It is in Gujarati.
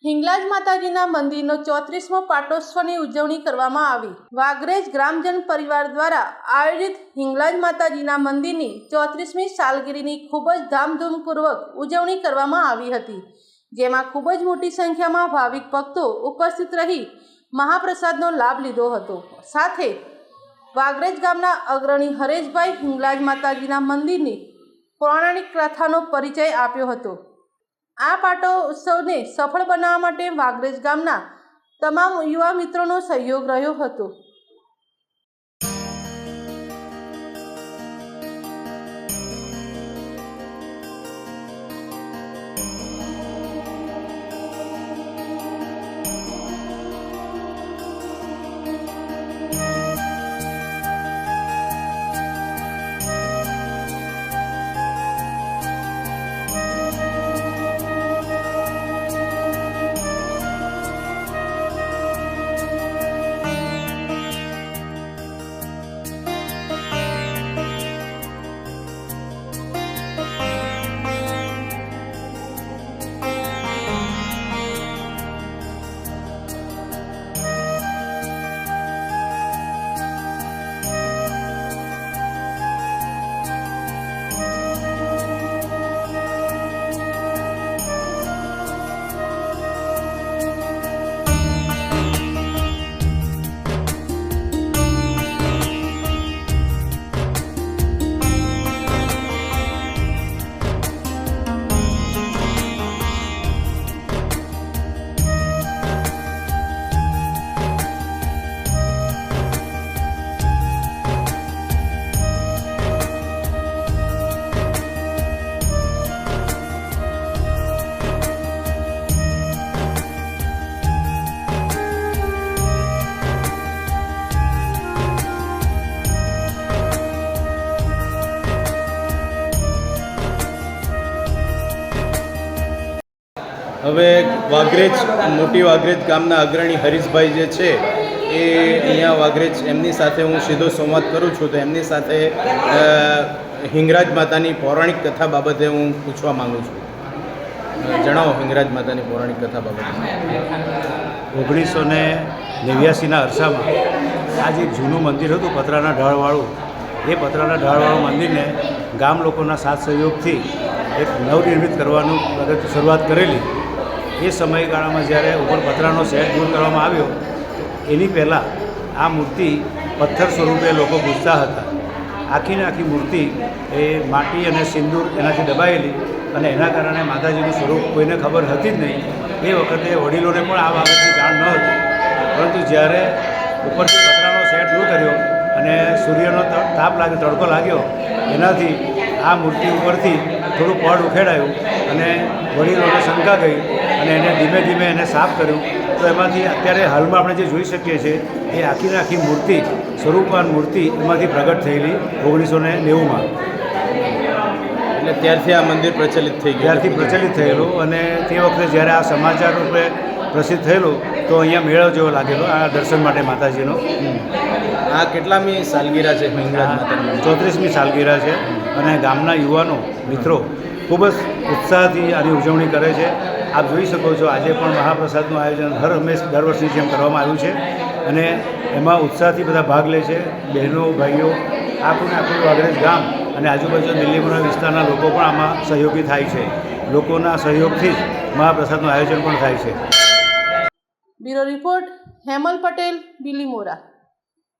હિંગલાજ માતાજીના મંદિરનો 34મો પાટોત્સવની ઉજવણી કરવામાં આવી। વાઘરેજ ગ્રામજન પરિવાર દ્વારા આયોજિત હિંગલાજ માતાજીના મંદિરની 34મી સાલગીરીની ખૂબ જ ધામધૂમપૂર્વક ઉજવણી કરવામાં આવી હતી, જેમાં ખૂબ જ મોટી સંખ્યામાં ભાવિક ભક્તો ઉપસ્થિત રહી મહાપ્રસાદનો લાભ લીધો હતો। સાથે વાઘરેજ ગામના અગ્રણી હરેશભાઈ હિંગલાજ માતાજીના મંદિરની પૌરાણિક કથાનો પરિચય આપ્યો હતો। આ પાટોત્સવને સફળ બનાવવા માટે વાઘરેજ ગામના તમામ યુવા મિત્રોનો સહયોગ રહ્યો હતો। હવે વાઘરેજ મોટી વાઘરેજ ગામના અગ્રણી હરીશભાઈ જે છે એ અહીંયા વાઘરેજ એમની સાથે હું સીધો સંવાદ કરું છું, તો એમની સાથે હિંગરાજ માતાની પૌરાણિક કથા બાબતે હું પૂછવા માગું છું। જણાવો હિંગરાજ માતાની પૌરાણિક કથા બાબતે। 1989ના અરસામાં આ જે જૂનું મંદિર હતું પતરાના ઢાળવાળું, એ પતરાના ઢાળવાળું મંદિરને ગામ લોકોના સાથ સહયોગથી એક નવનિર્મિત કરવાનું શરૂઆત કરેલી। એ સમયગાળામાં જ્યારે ઉપર પતરાનો સેટ દૂર કરવામાં આવ્યો, એની પહેલાં આ મૂર્તિ પથ્થર સ્વરૂપે લોકો પૂજતા હતા। આખીને આખી મૂર્તિ એ માટી અને સિંદૂર એનાથી દબાયેલી, અને એના કારણે માતાજીનું સ્વરૂપ કોઈને ખબર હતી જ નહીં। એ વખતે વડીલોને પણ આ બાબતની જાણ ન હતી, પરંતુ જ્યારે ઉપરથી પતરાનો સેટ દૂર કર્યો અને સૂર્યનો તાપ લાગ્યો, તડકો લાગ્યો, એનાથી આ મૂર્તિ ઉપરથી થોડું પડ ઉખેડાયું અને વડીલોને શંકા ગઈ અને એને ધીમે ધીમે એને સાફ કર્યું। તો એમાંથી અત્યારે હાલમાં આપણે જે જોઈ શકીએ છીએ એ આખીને આખી મૂર્તિ, સ્વરૂપવાન મૂર્તિ એમાંથી પ્રગટ થયેલી 1990માં। એટલે ત્યારથી આ મંદિર પ્રચલિત થઈ ગયું, ત્યારથી પ્રચલિત થયેલું। અને તે વખતે જ્યારે આ સમાચાર રૂપે પ્રસિદ્ધ થયેલું તો અહીંયા મેળો જેવો લાગેલો આ દર્શન માટે માતાજીનો। આ કેટલામી સાલગીરા છે હિંગરાજ માતાની? 34મી સાલગીરા છે, અને ગામના યુવાનો મિત્રો ખૂબ જ ઉત્સાહથી આની ઉજવણી કરે છે। આપ જોઈ શકો છો આજે પણ મહાપ્રસાદનું આયોજન દર વર્ષની જેમ કરવામાં આવ્યું છે, અને એમાં ઉત્સાહથી બધા ભાગ લે છે। બહેનો, ભાઈઓ, આખું વાઘરેજ ગામ અને આજુબાજુ દિલ્હીપુરા વિસ્તારના લોકો પણ આમાં સહયોગી થાય છે। લોકોના સહયોગથી જ મહાપ્રસાદનું આયોજન પણ થાય છે। Bureau report, Hemal Patel, Bilimora.